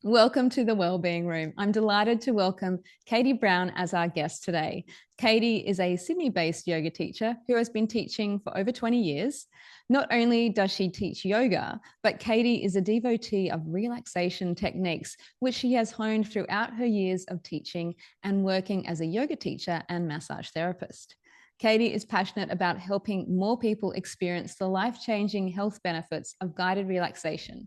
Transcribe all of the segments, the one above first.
Welcome to the Wellbeing Room. I'm delighted to welcome Katie Brown as our guest today. Katie is a Sydney-based yoga teacher who has been teaching for over 20 years. Not only does she teach yoga, but Katie is a devotee of relaxation techniques, which she has honed throughout her years of teaching and working as a yoga teacher and massage therapist. Katie is passionate about helping more people experience the life-changing health benefits of guided relaxation,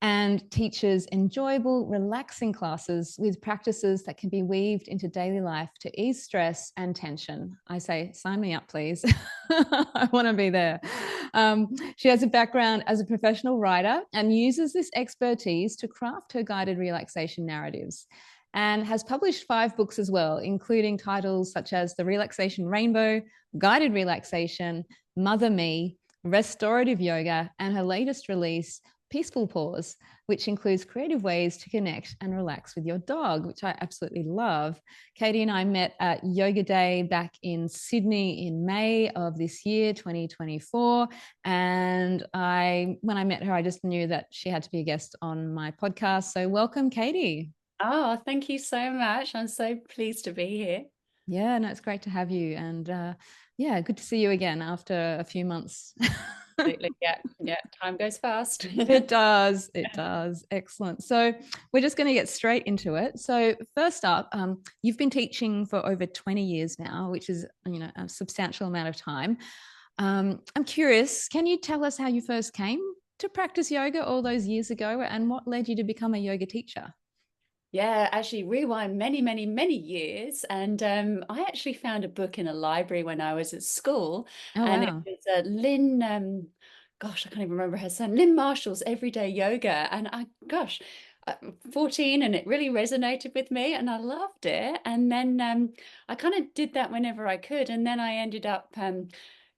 and teaches enjoyable, relaxing classes with practices that can be weaved into daily life to ease stress and tension. I say, sign me up, please. I want to be there. She has a background as a professional writer and uses this expertise to craft her guided relaxation narratives, and has published 5 books as well, including titles such as The Relaxation Rainbow, Guided Relaxation, Mother Me, Restorative Yoga, and her latest release, Peaceful Pause, which includes creative ways to connect and relax with your dog, which I absolutely love. Katie and I met at Yoga Day back in Sydney in May of this year, 2024. And when I met her, I just knew that she had to be a guest on my podcast. So welcome, Katie. Oh, thank you so much. I'm so pleased to be here. Yeah, no, it's great to have you. And yeah, good to see you again after a few months. Absolutely. Yeah. Time goes fast. It does. It does. Excellent. So we're just going to get straight into it. So first up, you've been teaching for over 20 years now, which is, a substantial amount of time. I'm curious, can you tell us how you first came to practice yoga all those years ago and what led you to become a yoga teacher? Yeah, actually rewind many, many, many years. And I actually found a book in a library when I was at school. Oh, And it wow. was Lynn, gosh, I can't even remember her son, Lynn Marshall's Everyday Yoga. And I'm 14, and it really resonated with me and I loved it. And then I kind of did that whenever I could. And then I ended up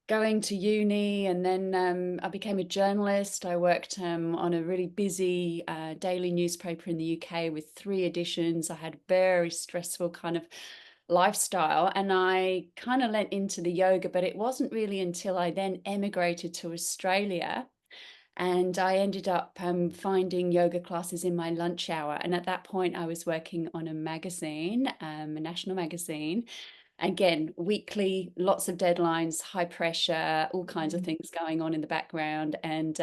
going to uni, and then I became a journalist. I worked on a really busy daily newspaper in the UK with 3 editions. I had a very stressful kind of lifestyle, and I kind of lent into the yoga, but it wasn't really until I then emigrated to Australia. And I ended up finding yoga classes in my lunch hour. And at that point, I was working on a magazine, a national magazine, again, weekly, lots of deadlines, high pressure, all kinds of things going on in the background. And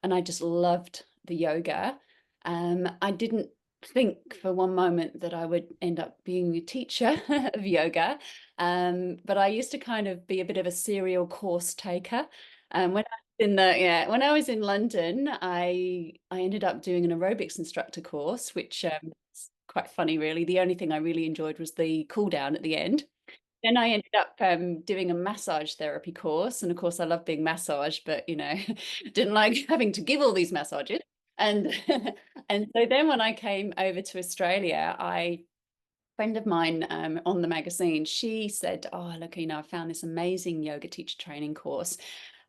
I just loved the yoga. I didn't think for one moment that I would end up being a teacher of yoga. But I used to kind of be a bit of a serial course taker. When I was in London, I ended up doing an aerobics instructor course, which is quite funny, really. The only thing I really enjoyed was the cool down at the end. Then I ended up doing a massage therapy course, and of course I love being massaged, but didn't like having to give all these massages. And and so then when I came over to Australia, friend of mine on the magazine, she said, "Oh, look, I found this amazing yoga teacher training course,"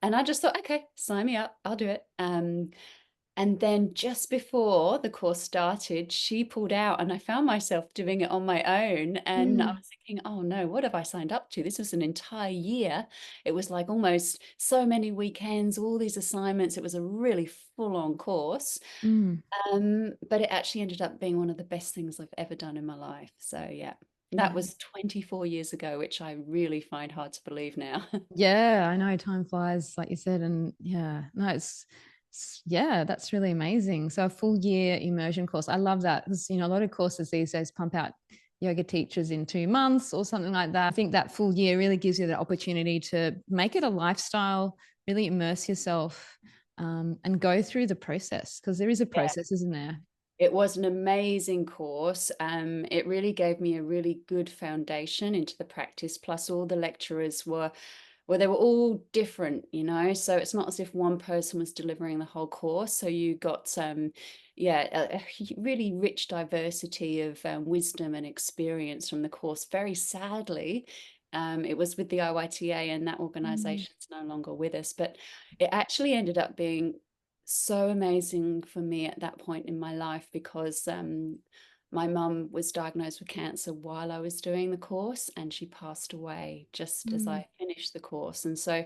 and I just thought, "Okay, sign me up, I'll do it." And then just before the course started, she pulled out, and I found myself doing it on my own. And I Mm, was thinking, oh no, what have I signed up to? This was an entire year. It was like almost so many weekends, all these assignments. It was a really full-on course. mm. But it actually ended up being one of the best things I've ever done in my life. So yeah, that Yeah. was 24 years ago, which I really find hard to believe now. Yeah, I know time flies, like you said. And yeah, no, yeah, that's really amazing. So a full year immersion course. I love that because, a lot of courses these days pump out yoga teachers in 2 months or something like that. I think that full year really gives you the opportunity to make it a lifestyle, really immerse yourself, and go through the process because there is a Yeah. process, isn't there? It was an amazing course. It really gave me a really good foundation into the practice. Plus, all the lecturers they were all different, So it's not as if one person was delivering the whole course. So you got a really rich diversity of wisdom and experience from the course. Very sadly, it was with the IYTA, and that Mm, organization is no longer with us. But it actually ended up being so amazing for me at that point in my life because my mum was diagnosed with cancer while I was doing the course, and she passed away just as mm, I finished the course. And so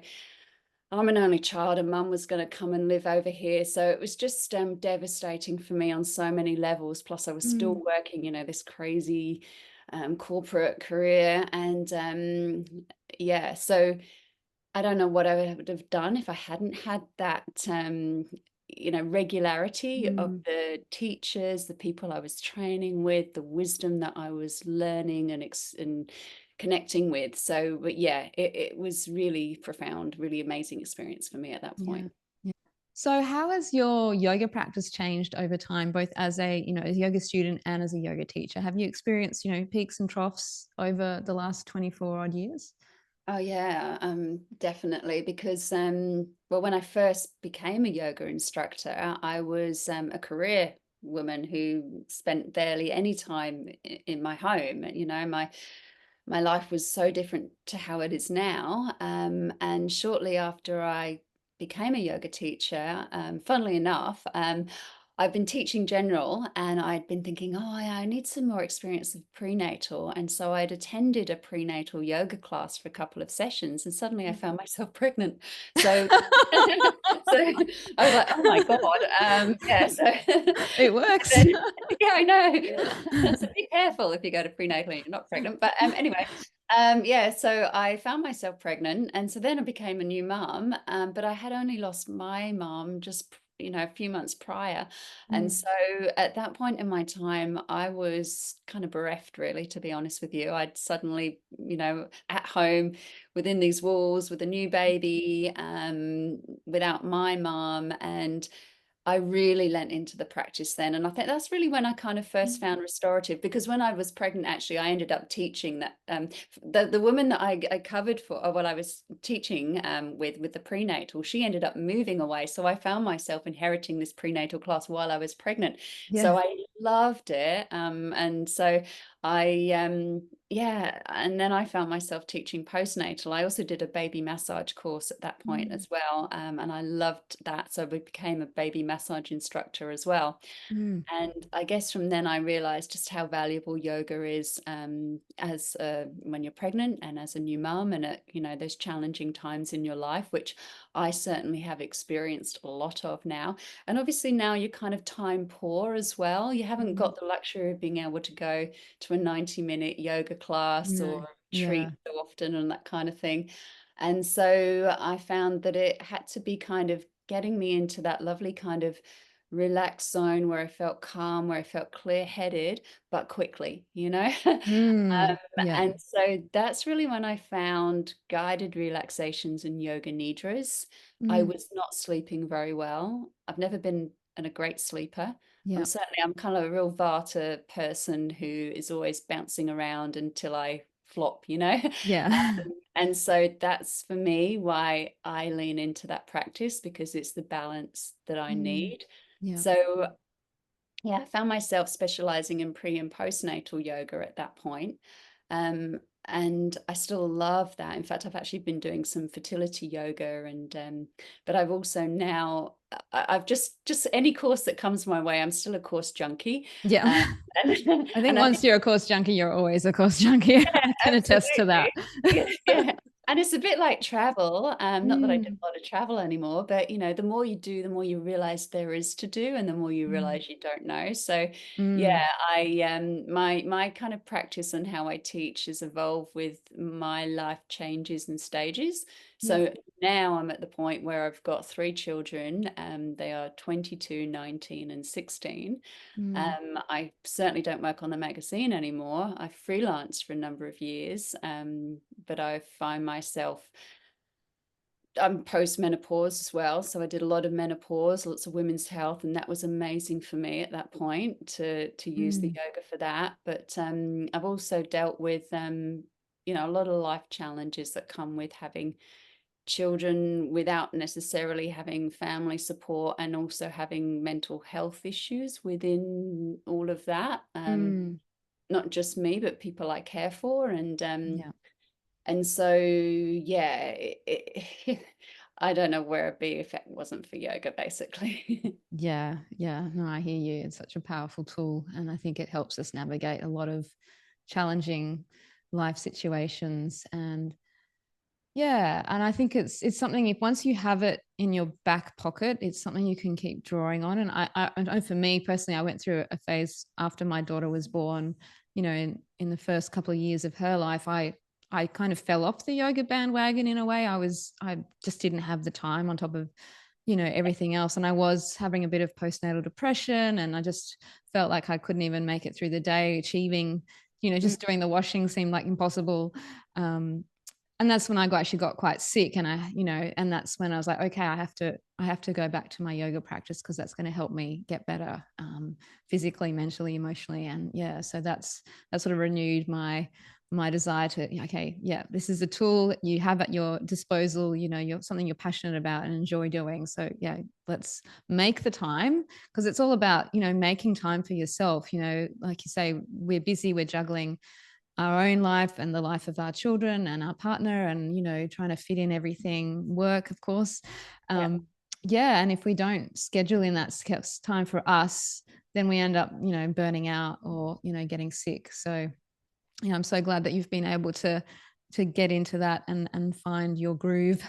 I'm an only child and mum was going to come and live over here. So it was just devastating for me on so many levels. Plus I was still working, this crazy corporate career. And yeah, so I don't know what I would have done if I hadn't had that, regularity of the teachers, the people I was training with, the wisdom that I was learning and connecting with. So, but yeah, it was really profound, really amazing experience for me at that point. Yeah. So how has your yoga practice changed over time, both as a yoga student and as a yoga teacher? Have you experienced, peaks and troughs over the last 24 odd years? Oh yeah, definitely. Because well, when I first became a yoga instructor, I was a career woman who spent barely any time in my home. My life was so different to how it is now. And shortly after I became a yoga teacher, funnily enough, I've been teaching general and I'd been thinking, oh, I need some more experience of prenatal. And so I'd attended a prenatal yoga class for a couple of sessions and suddenly I found myself pregnant. So, so I was like, oh my God. Yeah, so It works. then, yeah, I know. So be careful if you go to prenatal and you're not pregnant. But anyway, yeah, so I found myself pregnant, and so then I became a new mum. But I had only lost my mum just a few months prior, and so at that point in my time, I was kind of bereft, really, to be honest with you. I'd suddenly, at home within these walls with a new baby, without my mum, and I really lent into the practice then. And I think that's really when I kind of first found restorative, because when I was pregnant, actually, I ended up teaching that the woman that I covered for, or what I was teaching with the prenatal, she ended up moving away. So I found myself inheriting this prenatal class while I was pregnant. So Yeah. I loved it. And so yeah, and then I found myself teaching postnatal. I also did a baby massage course at that point as well, and I loved that. So I became a baby massage instructor as well. And I guess from then I realized just how valuable yoga is, as when you're pregnant and as a new mum, and at those challenging times in your life, which I certainly have experienced a lot of now. And obviously now you're kind of time poor as well. You haven't got the luxury of being able to go to a 90-minute yoga class No. or Yeah. retreat so often and that kind of thing. And so I found that it had to be kind of getting me into that lovely kind of relaxed zone where I felt calm, where I felt clear-headed, but quickly, Yeah. And so that's really when I found guided relaxations and yoga nidras. I was not sleeping very well. I've never been a great sleeper. Yeah. I'm kind of a real Vata person who is always bouncing around until I flop, Yeah. And so that's for me why I lean into that practice, because it's the balance that I need. Yeah. So yeah, I found myself specializing in pre and postnatal yoga at that point. And I still love that. In fact, I've actually been doing some fertility yoga, and but I've also now I've just any course that comes my way, I'm still a course junkie. Yeah. I think And I once you're a course junkie, you're always a course junkie. I can attest to that. absolutely. Yeah, yeah. And it's a bit like travel. Not that I do Mm, a lot of travel anymore, but the more you do, the more you realize there is to do, and the more you mm, realize you don't know. So yeah, mm. my kind of practice and how I teach has evolved with my life changes and stages. Yeah. So now I'm at the point where I've got three children. They are 22, 19, and 16. Mm, I certainly don't work on the magazine anymore. I freelanced for a number of years, but I find myself, I'm post-menopause as well. So I did a lot of menopause, lots of women's health, and that was amazing for me at that point to use the mm. yoga for that. But I've also dealt with a lot of life challenges that come with having children without necessarily having family support, and also having mental health issues within all of that. Not just me, but people I care for. Yeah. And so, yeah, I don't know where it'd be if it wasn't for yoga, basically. Yeah. Yeah. No, I hear you. It's such a powerful tool. And I think it helps us navigate a lot of challenging life situations. And Yeah, and I think it's something, if once you have it in your back pocket, it's something you can keep drawing on. And I know for me personally, I went through a phase after my daughter was born. In the first couple of years of her life, I kind of fell off the yoga bandwagon in a way. I just didn't have the time on top of everything else, and I was having a bit of postnatal depression, and I just felt like I couldn't even make it through the day. Achieving, Mm. just doing the washing seemed like impossible. And that's when I actually got quite sick, and and that's when I was like, okay, I have to go back to my yoga practice, because that's going to help me get better, physically, mentally, emotionally. And yeah, so that sort of renewed my desire to, okay, yeah, this is a tool that you have at your disposal. You're something you're passionate about and enjoy doing. So yeah, let's make the time, because it's all about making time for yourself. Like you say, we're busy, we're juggling our own life and the life of our children and our partner, and trying to fit in everything, work, of course. Yeah. Yeah, and if we don't schedule in that time for us, then we end up burning out, or getting sick. So yeah, I'm so glad that you've been able to get into that and find your groove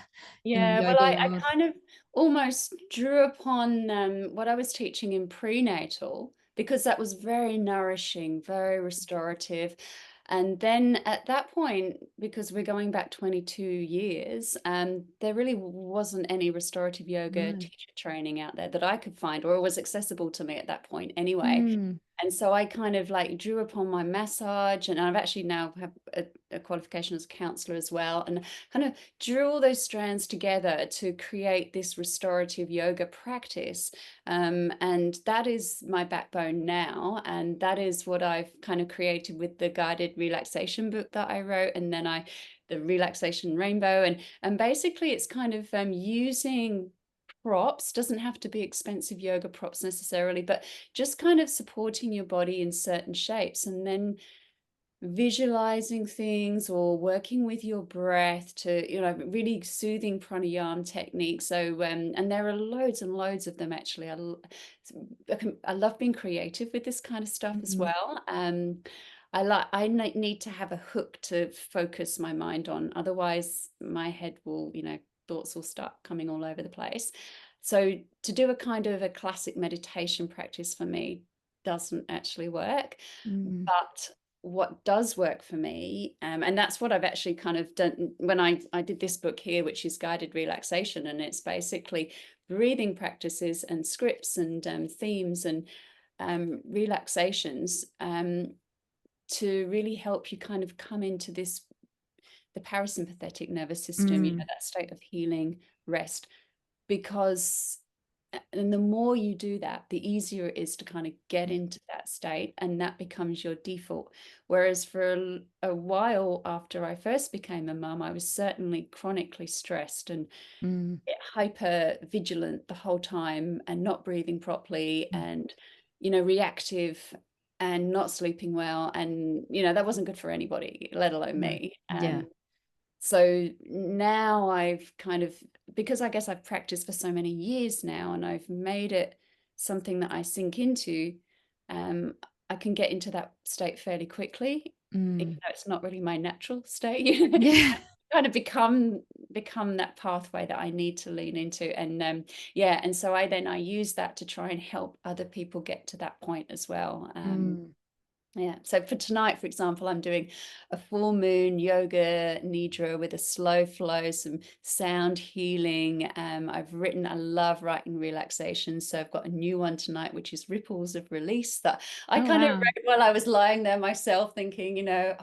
in the Yeah, well, yoga I world. kind of almost drew upon what I was teaching in prenatal, because that was very nourishing, very restorative. And then at that point, because we're going back 22 years, there really wasn't any restorative yoga No. teacher training out there that I could find, or was accessible to me at that point anyway. Mm, And so I kind of like drew upon my massage, and I've actually now have a qualification as a counselor as well, and kind of drew all those strands together to create this restorative yoga practice. And that is my backbone now. And that is what I've kind of created with the guided relaxation book that I wrote. And then the relaxation rainbow. And basically it's kind of using props, doesn't have to be expensive yoga props necessarily, but just kind of supporting your body in certain shapes, and then visualizing things or working with your breath to really soothing pranayama techniques. So and there are loads and loads of them actually. I love being creative with this kind of stuff as mm, well. I need to have a hook to focus my mind on, otherwise my head will, thoughts will start coming all over the place. So to do a kind of a classic meditation practice for me doesn't actually work. mm, But what does work for me, and that's what I've actually kind of done when I did this book here, which is guided relaxation, and it's basically breathing practices and scripts and themes and relaxations to really help you kind of come into the parasympathetic nervous system, mm, that state of healing, rest, because and the more you do that, the easier it is to kind of get into that state, and that becomes your default. Whereas for a while after I first became a mum, I was certainly chronically stressed and mm, hyper vigilant the whole time, and not breathing properly, mm, and reactive, and not sleeping well, and that wasn't good for anybody, let alone no. me. Yeah. So now I've kind of, because I guess I've practiced for so many years now, and I've made it something that I sink into, um, I can get into that state fairly quickly, even Mm. though it's not really my natural state. Yeah. Kind of become that pathway that I need to lean into. And yeah, and so I use that to try and help other people get to that point as well. Mm. Yeah. So for tonight, for example, I'm doing a full moon yoga nidra with a slow flow, some sound healing. I love writing relaxation. So I've got a new one tonight, which is Ripples of Release, that I Oh, kind of wow. wrote while I was lying there myself thinking, oh,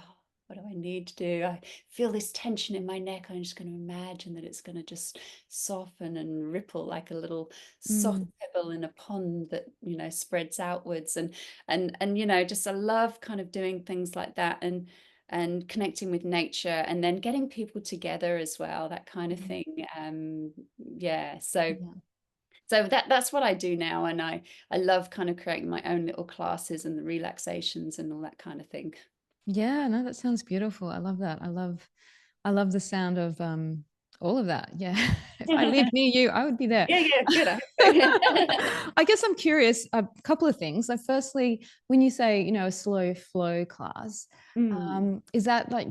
what do I need to do? I feel this tension in my neck. I'm just going to imagine that it's going to just soften and ripple like a little soft Mm. pebble in a pond that, spreads outwards. And just I love kind of doing things like that, and connecting with nature, and then getting people together as well, that kind of Mm. thing. Yeah, so Yeah. that's what I do now, and I love kind of creating my own little classes and the relaxations and all that kind of thing. Yeah, no, that sounds beautiful. I love that. I love the sound All of that. Yeah. If I lived near you, I would be there. Yeah, good. I hope so. I guess I'm curious, a couple of things. So firstly, when you say, a slow flow class, is that like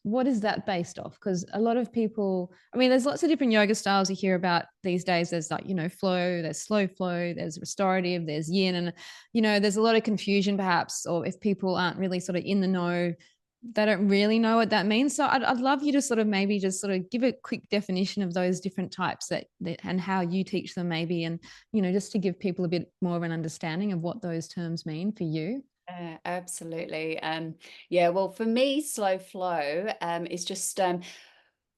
what is that based off? Because a lot of people, there's lots of different yoga styles you hear about these days. There's like, flow, there's slow flow, there's restorative, there's yin. And, there's a lot of confusion perhaps, or if people aren't really sort of in the know, they don't really know what that means. So I'd love you to sort of maybe just sort of give a quick definition of those different types that and how you teach them maybe, and, just to give people a bit more of an understanding of what those terms mean for you. Absolutely. Yeah, well, for me, slow flow is just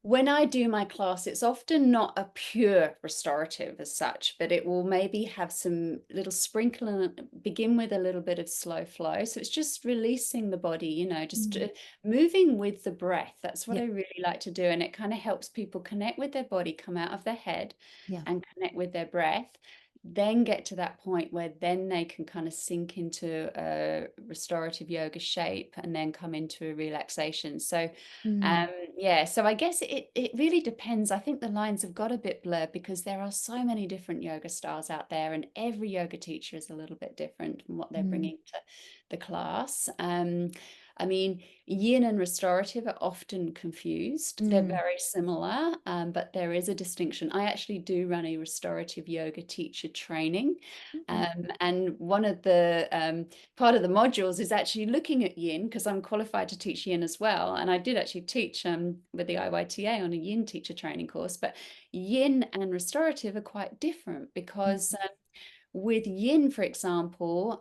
when I do my class, it's often not a pure restorative as such, but it will maybe have some little sprinkle and begin with a little bit of slow flow. So it's just releasing the body, just moving with the breath. That's what I really like to do. And it kind of helps people connect with their body, come out of their head and connect with their breath. Then get to that point where then they can kind of sink into a restorative yoga shape and then come into a relaxation. So so I guess it really depends. I think the lines have got a bit blurred because there are so many different yoga styles out there, and every yoga teacher is a little bit different from what they're bringing to the class. Yin and restorative are often confused. They're very similar, but there is a distinction. I actually do run a restorative yoga teacher training. And one of the part of the modules is actually looking at yin, because I'm qualified to teach yin as well. And I did actually teach with the IYTA on a yin teacher training course. But yin and restorative are quite different because with yin, for example,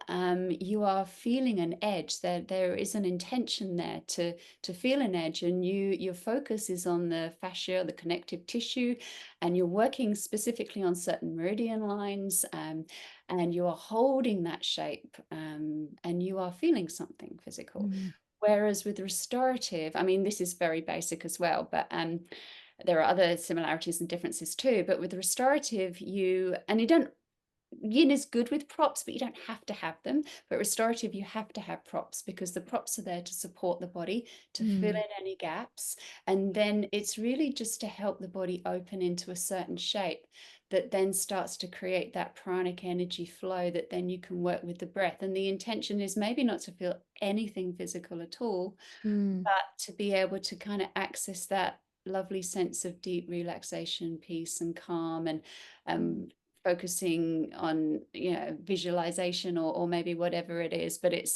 you are feeling an edge. There is an intention there to feel an edge, and your focus is on the fascia, the connective tissue, and you're working specifically on certain meridian lines, and you are holding that shape, and you are feeling something physical. Whereas with restorative, this is very basic as well, but there are other similarities and differences too. But with restorative, you don't. Yin is good with props, but you don't have to have them. But restorative, you have to have props, because the props are there to support the body, to fill in any gaps. And then it's really just to help the body open into a certain shape that then starts to create that pranic energy flow that then you can work with the breath. And the intention is maybe not to feel anything physical at all, but to be able to kind of access that lovely sense of deep relaxation, peace and calm, and focusing on visualization or maybe whatever it is, but it's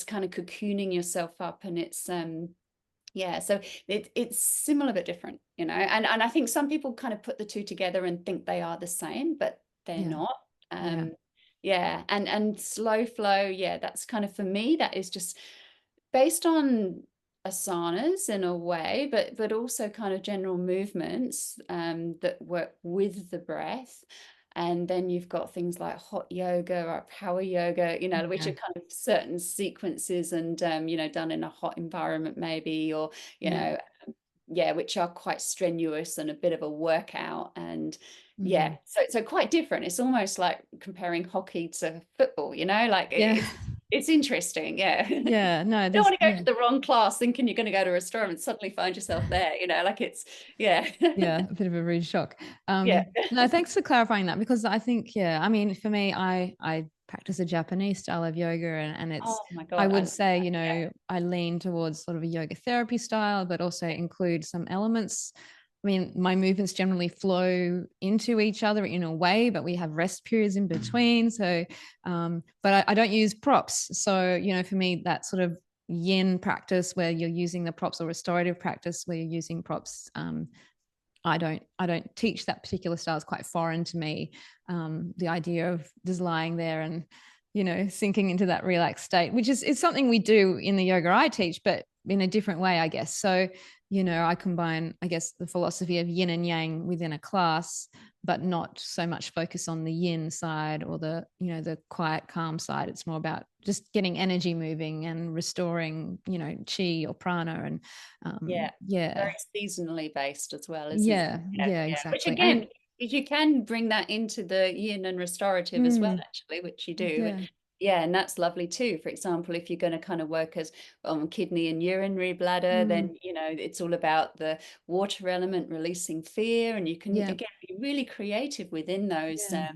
kind of cocooning yourself up, and it's so it's similar but different, and I think some people kind of put the two together and think they are the same, but they're not. And slow flow, that's kind of, for me, that is just based on asanas in a way, but also kind of general movements that work with the breath. And then you've got things like hot yoga or power yoga, which are kind of certain sequences and, done in a hot environment maybe, or, which are quite strenuous and a bit of a workout. And so quite different. It's almost like comparing hockey to football, it's interesting. Yeah, no, don't want to go to the wrong class thinking you're going to go to a restaurant and suddenly find yourself there, it's yeah, a bit of a rude shock. No, thanks for clarifying that, because I think for me, I practice a Japanese style of yoga, and it's, oh my God, I would say I lean towards sort of a yoga therapy style, but also include some elements. My movements generally flow into each other in a way, but we have rest periods in between. So, but I don't use props. So, for me, that sort of yin practice where you're using the props, or restorative practice where you're using props, I don't teach that particular style. It's quite foreign to me. The idea of just lying there and, sinking into that relaxed state, which is something we do in the yoga I teach, but in a different way, I guess. So, I combine, I guess, the philosophy of yin and yang within a class, but not so much focus on the yin side or the, the quiet, calm side. It's more about just getting energy moving and restoring, chi or prana, and very seasonally based as well, isn't it? Exactly. Which again, you can bring that into the yin and restorative as well, actually, which you do. Yeah, and that's lovely too. For example, if you're going to kind of work as on kidney and urinary bladder, Mm, then it's all about the water element releasing fear, and you can yeah. again be really creative within those Yeah.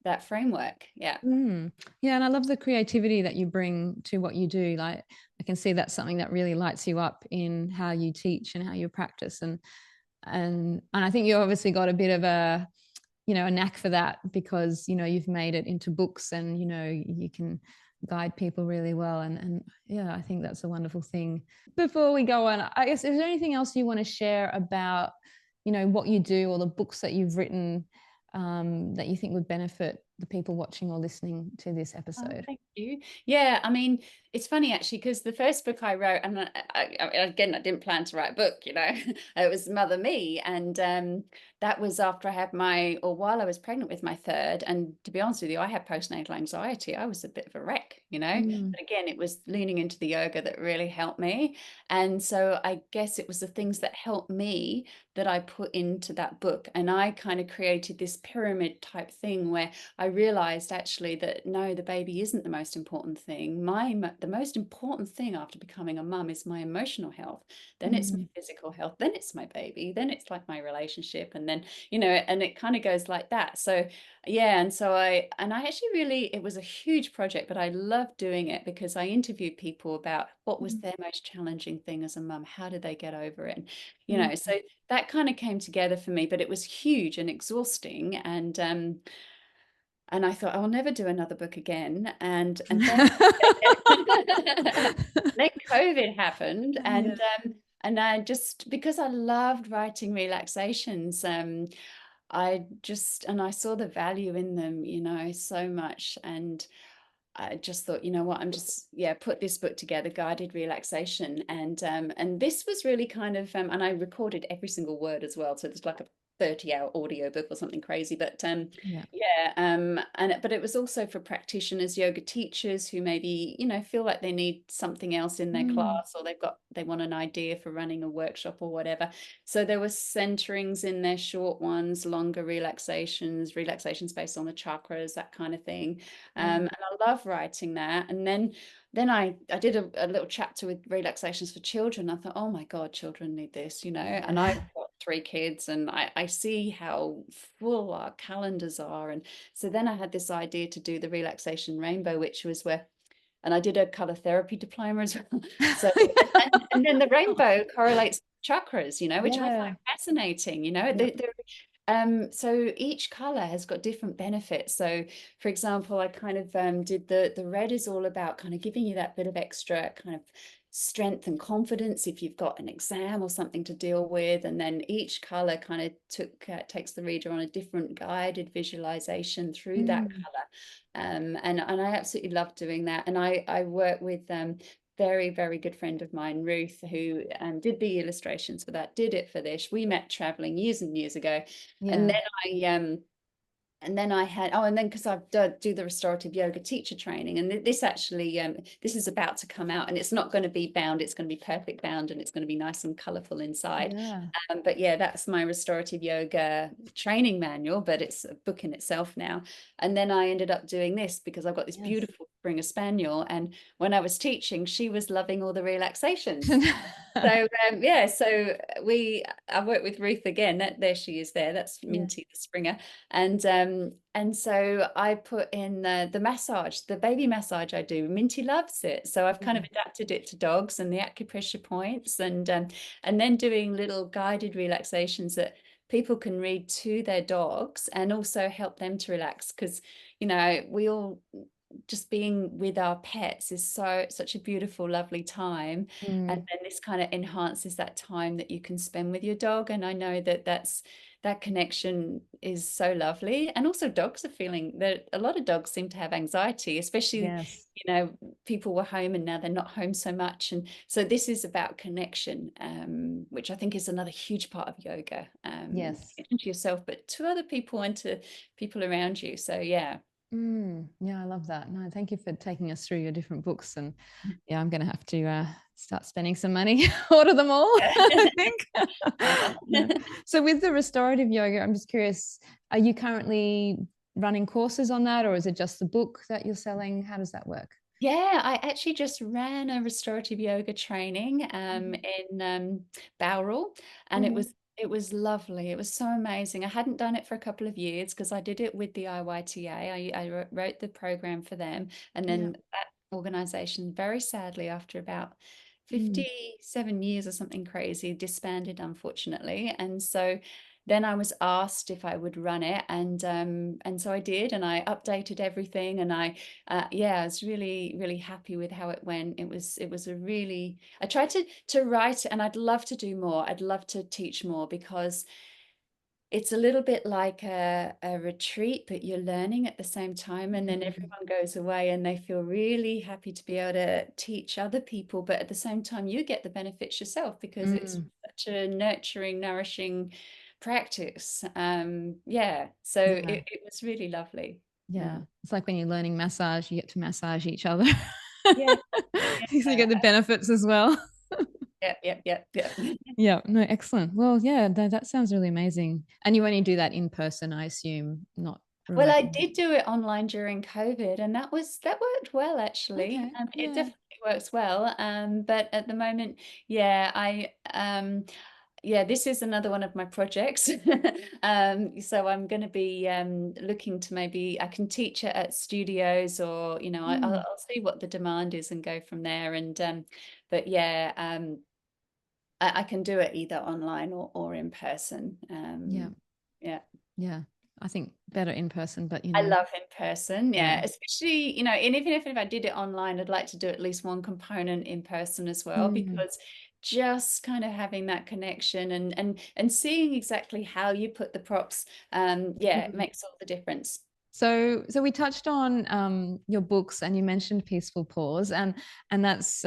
that framework. Yeah. Yeah, and I love the creativity that you bring to what you do. Like I can see that's something that really lights you up in how you teach and how you practice. And I think you obviously got a bit of a knack for that because you've made it into books and you can guide people really well. And yeah, I think that's a wonderful thing. Before we go on, I guess, is there anything else you want to share about what you do or the books that you've written that you think would benefit the people watching or listening to this Oh, episode? thank you. Yeah, I mean, it's funny actually because the first book I wrote, and again, I didn't plan to write a book, it was Mother Me, and that was after I had or while I was pregnant with my third. And to be honest with you, I had postnatal anxiety. I was a bit of a wreck, Mm, But again, it was leaning into the yoga that really helped me, and so I guess it was the things that helped me that I put into that book, and I kind of created this pyramid type thing where I realized actually that no, the baby isn't the most important thing. The most important thing after becoming a mum is my emotional health. Then it's my mm, physical health. Then it's my baby. Then it's like my relationship. And then, and it kind of goes like that. So yeah, and I actually really, it was a huge project, but I loved doing it because I interviewed people about what was mm, their most challenging thing as a mum. How did they get over it? And, mm. so that kind of came together for me, but it was huge and exhausting. And I thought I'll never do another book again. And then then COVID happened, Yeah. and I just, because I loved writing relaxations, I saw the value in them, so much. And I just thought, you know what, I'm just, yeah, put this book together, Guided Relaxation. And this was really kind of and I recorded every single word as well. So it's like a 30-hour audio book or something crazy. But Yeah. yeah, but it was also for practitioners, yoga teachers who maybe, feel like they need something else in their Mm, class, or they want an idea for running a workshop or whatever. So there were centerings in there, short ones, longer relaxations based on the chakras, that kind of thing. yeah. And I love writing that. And then I did a little chapter with relaxations for children. I thought, oh my God, children need this, and I've Yeah. got 3 kids, and I see how full our calendars are. And so then I had this idea to do the relaxation rainbow, which was and I did a color therapy diploma as well. So, and then the rainbow correlates chakras, which I Yeah. find fascinating, Yeah. so each color has got different benefits. So for example, I kind of did the red is all about kind of giving you that bit of extra kind of strength and confidence if you've got an exam or something to deal with. And then each color kind of takes the reader on a different guided visualization through that Mm, color. And I absolutely love doing that. And I work with very, very good friend of mine, Ruth, who did the illustrations for that, did it for this. We met traveling years and years ago. And yeah. then I had, and then because I do the restorative yoga teacher training, and this actually, this is about to come out, and it's not going to be bound, it's going to be perfect bound, and it's going to be nice and colorful inside. Yeah. But yeah, that's my restorative yoga training manual, but it's a book in itself now. And then I ended up doing this because I've got this Yes. beautiful Springer Spaniel, and when I was teaching, she was loving all the relaxations. So yeah, so I worked with Ruth again. There she is there. That's Yeah. Minty the Springer. And so I put in the massage, the baby massage I do. Minty loves it. So I've kind of Yeah. adapted it to dogs and the acupressure points, and then doing little guided relaxations that people can read to their dogs and also help them to relax, because we all, just being with our pets is such a beautiful, lovely time. And Mm, then this kind of enhances that time that you can spend with your dog. And I know that connection is so lovely. And also dogs are feeling that a lot of dogs seem to have anxiety, especially, yes. people were home and now they're not home so much. And so this is about connection, which I think is another huge part of yoga, Yes. connection to yourself, but to other people and to people around you. So yeah. Yeah, I love that. No, thank you for taking us through your different books. And yeah, I'm going to have to start spending some money, order them all, I think. Oh. No. So with the restorative yoga, I'm just curious, are you currently running courses on that, or is it just the book that you're selling? How does that work? Yeah, I actually just ran a restorative yoga training Mhm. in Bowral, and Mhm. it was lovely. It was so amazing. I hadn't done it for a couple of years because I did it with the IYTA. I wrote the program for them, and Yeah. then that organization, very sadly, after about Mm. 57 years or something crazy, disbanded, unfortunately. And so then I was asked if I would run it, and so I did, and I updated everything, and yeah, I was really, really happy with how it went. It was a really, I tried to write, and I'd love to do more. I'd love to teach more because it's a little bit like a retreat, but you're learning at the same time. And then Mm. everyone goes away and they feel really happy to be able to teach other people. But at the same time, you get the benefits yourself because it's Mm. such a nurturing, nourishing practice. Yeah. So Yeah. it was really lovely. Yeah. Yeah. It's like when you're learning massage, you get to massage each other. Yeah. So you get the benefits as well. Yeah. Yeah. Yeah. Yeah. Yeah, no, excellent. Well, yeah, that sounds really amazing. And you only do that in person, I assume, not Well, I remotely. did do it online during COVID, and that worked well actually. Okay. It Yeah. definitely works well. But at the moment, yeah, yeah, this is another one of my projects. So I'm going to be looking to maybe I can teach it at studios, or Mm. I'll see what the demand is and go from there. And but yeah, I can do it either online or in person. Yeah. Yeah. Yeah. I think better in person, but I love in person, yeah. yeah, especially, and even if I did it online, I'd like to do at least one component in person as well, Mm. because just kind of having that connection and seeing exactly how you put the props, yeah, it Mm. makes all the difference. So we touched on your books, and you mentioned Peaceful Pause, and that's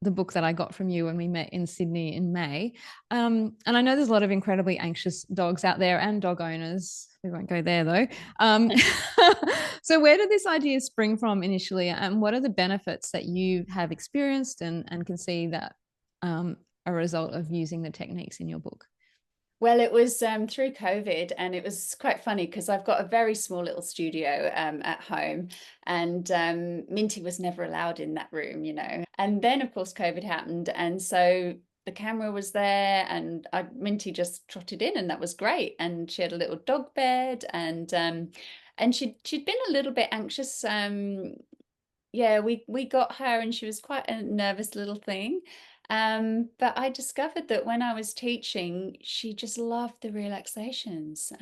the book that I got from you when we met in Sydney in May. And I know there's a lot of incredibly anxious dogs out there and dog owners. We won't go there though. Um, so where did this idea spring from initially, and what are the benefits that you have experienced and can see that a result of using the techniques in your book? Well, it was through COVID, and it was quite funny because I've got a very small little studio at home, and Minty was never allowed in that room, And then, of course, COVID happened, and so the camera was there, and Minty just trotted in, and that was great. And she had a little dog bed, and she'd been a little bit anxious. Yeah, we got her, and she was quite a nervous little thing. But I discovered that when I was teaching, she just loved the relaxations.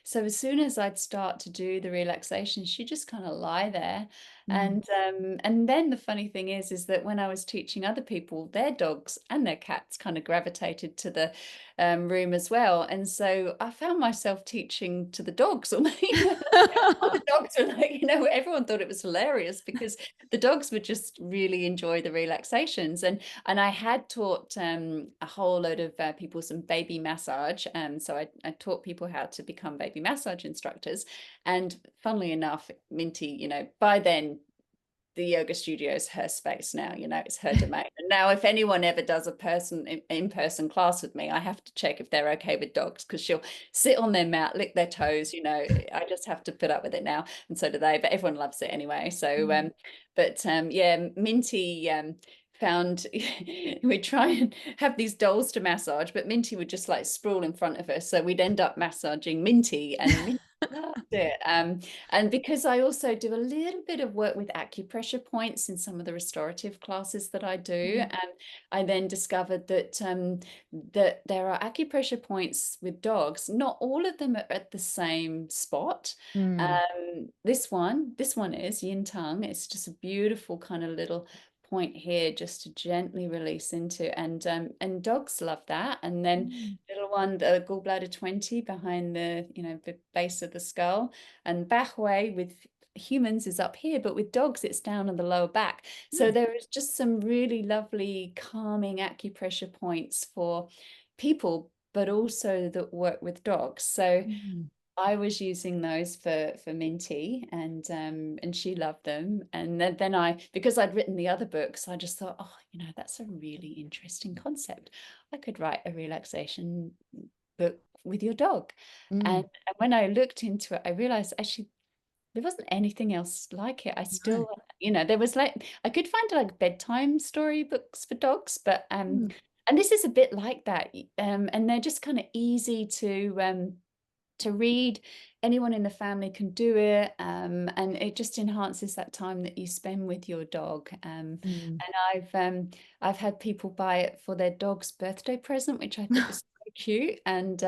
So as soon as I'd start to do the relaxations, she'd just kind of lie there. Mm. And then the funny thing is that when I was teaching other people, their dogs and their cats kind of gravitated to the room as well. And so I found myself teaching to the dogs. All the dogs were like, everyone thought it was hilarious because the dogs would just really enjoy the relaxations. And I had taught a whole load of people some baby massage. So I taught people how to become baby massage instructors. And funnily enough, Minty, by then the yoga studio is her space now, it's her domain. And now if anyone ever does a in-person class with me, I have to check if they're okay with dogs, because she'll sit on their mat, lick their toes, I just have to put up with it now. And so do they, but everyone loves it anyway. So Mm. yeah, Minty found we'd try and have these dolls to massage, but Minty would just like sprawl in front of us, so we'd end up massaging Minty, and Minty loved it. And because I also do a little bit of work with acupressure points in some of the restorative classes that I do, Mm. and I then discovered that there are acupressure points with dogs. Not all of them are at the same spot. Mm. This one is yin tongue. It's just a beautiful kind of little point here just to gently release into, and dogs love that. And then Mm. little one, the gallbladder 20 behind the base of the skull, and Bahway with humans is up here, but with dogs it's down on the lower back. So Mm. there is just some really lovely calming acupressure points for people, but also that work with dogs. So Mm. I was using those for Minty, and she loved them. And then because I'd written the other books, I just thought, oh, that's a really interesting concept. I could write a relaxation book with your dog. And when I looked into it, I realized actually there wasn't anything else like it. I No. still, there was like, I could find like bedtime story books for dogs, but and this is a bit like that. And they're just kind of easy to read. Anyone in the family can do it, and it just enhances that time that you spend with your dog. And I've had people buy it for their dog's birthday present, which I thought was so cute. And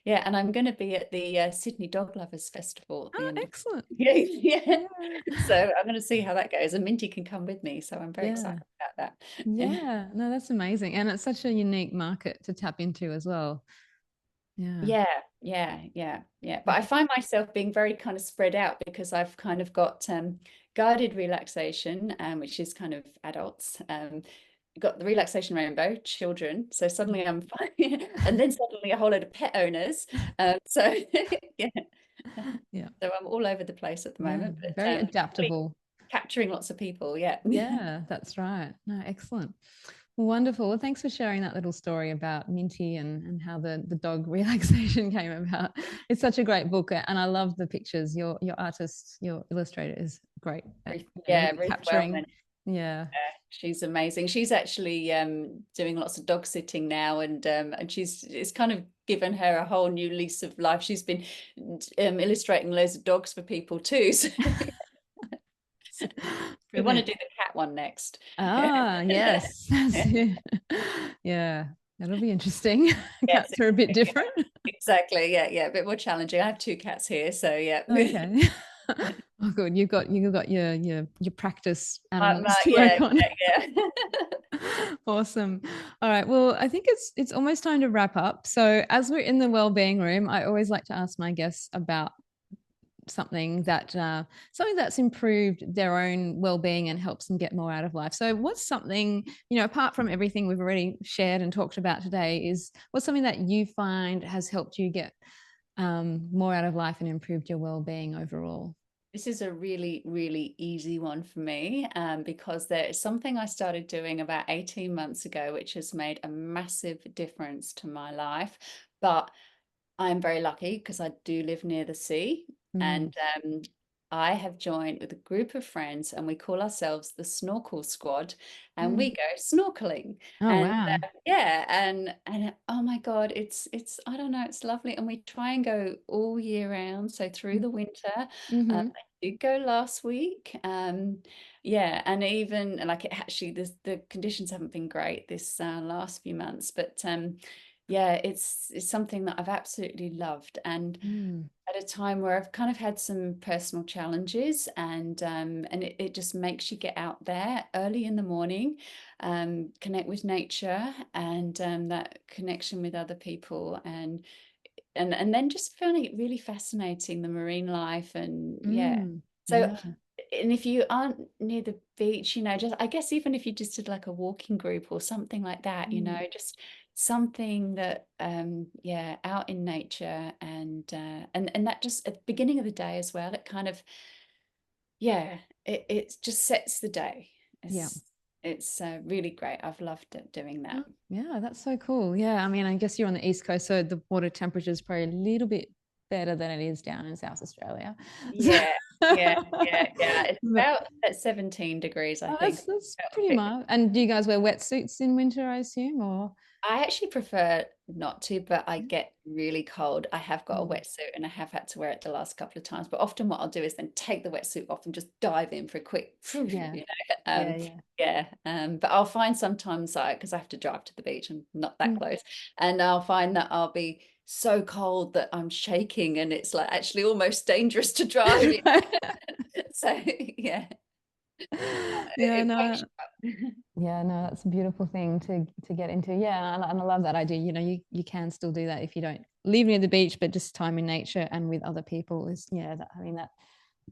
yeah, and I'm going to be at the Sydney Dog Lovers Festival at the Oh, end of excellent. yeah. Yeah. So I'm going to see how that goes. And Minty can come with me, so I'm very Yeah. excited about that. Yeah. No, that's amazing. And it's such a unique market to tap into as well. Yeah. Yeah. But I find myself being very kind of spread out because I've kind of got guided relaxation, which is kind of adults. Got the relaxation rainbow, children. So suddenly I'm fine, and then suddenly a whole load of pet owners. So yeah, Yeah. so I'm all over the place at the Yeah. moment, but Very adaptable. capturing lots of people. Yeah. Yeah, that's right. No, excellent. Wonderful. Well, thanks for sharing that little story about Minty and how the dog relaxation came about. It's such a great book, and I love the pictures. Your artist, your illustrator is great at Yeah, really Ruth capturing. Wellman. Yeah. She's amazing. She's actually doing lots of dog sitting now, and it's kind of given her a whole new lease of life. She's been illustrating loads of dogs for people too. So we want to do the cat one next. Ah, yes. That's it. Yeah, that'll be interesting. Yes, Cats are a bit different. exactly. Yeah, a bit more challenging. I have two cats here, so yeah. Okay. Oh, good. You've got your practice animals to Yeah, work on. yeah. Awesome. All right. Well, I think it's almost time to wrap up. So, as we're in the well-being room, I always like to ask my guests about something that's improved their own well-being and helps them get more out of life. So, what's something, apart from everything we've already shared and talked about today, what's something that you find has helped you get more out of life and improved your well-being overall? This is a really, really easy one for me, because there is something I started doing about 18 months ago, which has made a massive difference to my life. But I'm very lucky because I do live near the sea, and I have joined with a group of friends, and we call ourselves the Snorkel Squad, and we go snorkeling. Oh, And wow. yeah, and oh my God, it's I don't know, it's lovely, and we try and go all year round, so through the winter. I Mm-hmm. did go last week. Yeah, and even like it actually, the conditions haven't been great this last few months, but yeah, it's something that I've absolutely loved. And at a time where I've kind of had some personal challenges, and it just makes you get out there early in the morning, connect with nature, and that connection with other people, and then just finding it really fascinating, the marine life. And yeah, so Yeah. and if you aren't near the beach, just, I guess, even if you just did like a walking group or something like that, just something that yeah, out in nature, and that just at the beginning of the day as well, it kind of, yeah, it just sets the day. Yeah. It's really great. I've loved it doing that. Oh, yeah, that's so cool. Yeah, I mean, I guess you're on the East Coast, so the water temperature is probably a little bit better than it is down in South Australia. Yeah, yeah. It's But about at 17 degrees, I oh, think. that's pretty mild. And do you guys wear wetsuits in winter, I assume, or? I actually prefer not to, but I get really cold. I have got a Mm. wetsuit and I have had to wear it the last couple of times. But often what I'll do is then take the wetsuit off and just dive in for a quick, Yeah, yeah, yeah. yeah. But I'll find sometimes because I have to drive to the beach and not that close, and I'll find that I'll be so cold that I'm shaking, and it's like actually almost dangerous to drive. So yeah, Yeah, it wakes no. you up. Yeah, no, that's a beautiful thing to get into. Yeah, and I love that idea. You can still do that if you don't live near the beach, but just time in nature and with other people is, yeah, I mean, that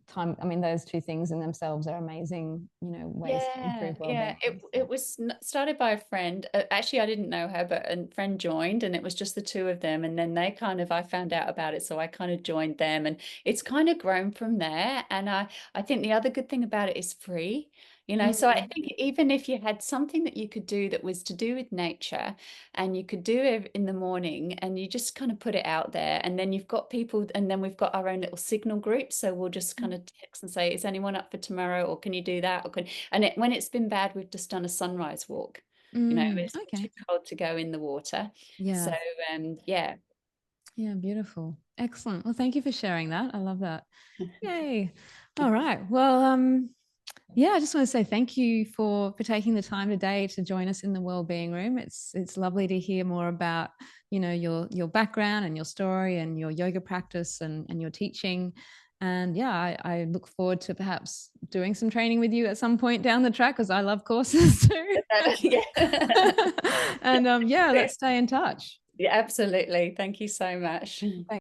time, I mean, those two things in themselves are amazing, ways to Yeah, improve yeah. well-being. It was started by a friend. Actually, I didn't know her, but a friend joined, and it was just the two of them. And then I found out about it, so I kind of joined them, and it's kind of grown from there. And I think the other good thing about it is free. you know. So I think even if you had something that you could do that was to do with nature, and you could do it in the morning, and you just kind of put it out there, and then you've got people, and then we've got our own little signal group, so we'll just kind of text and say, is anyone up for tomorrow, or can you do that, or can, and when it's been bad, we've just done a sunrise walk. You know, it's too Okay. cold to go in the water. So Yeah. yeah. Yeah, beautiful. Excellent. Well, thank you for sharing that. I love that. Yay. All right. Well, yeah, I just want to say thank you for taking the time today to join us in the Wellbeing Room. It's lovely to hear more about, you know, your background and your story and your yoga practice and your teaching. And yeah, I look forward to perhaps doing some training with you at some point down the track, because I love courses too. Yeah. And yeah, let's stay in touch. Yeah, absolutely. Thank you so much. Thanks.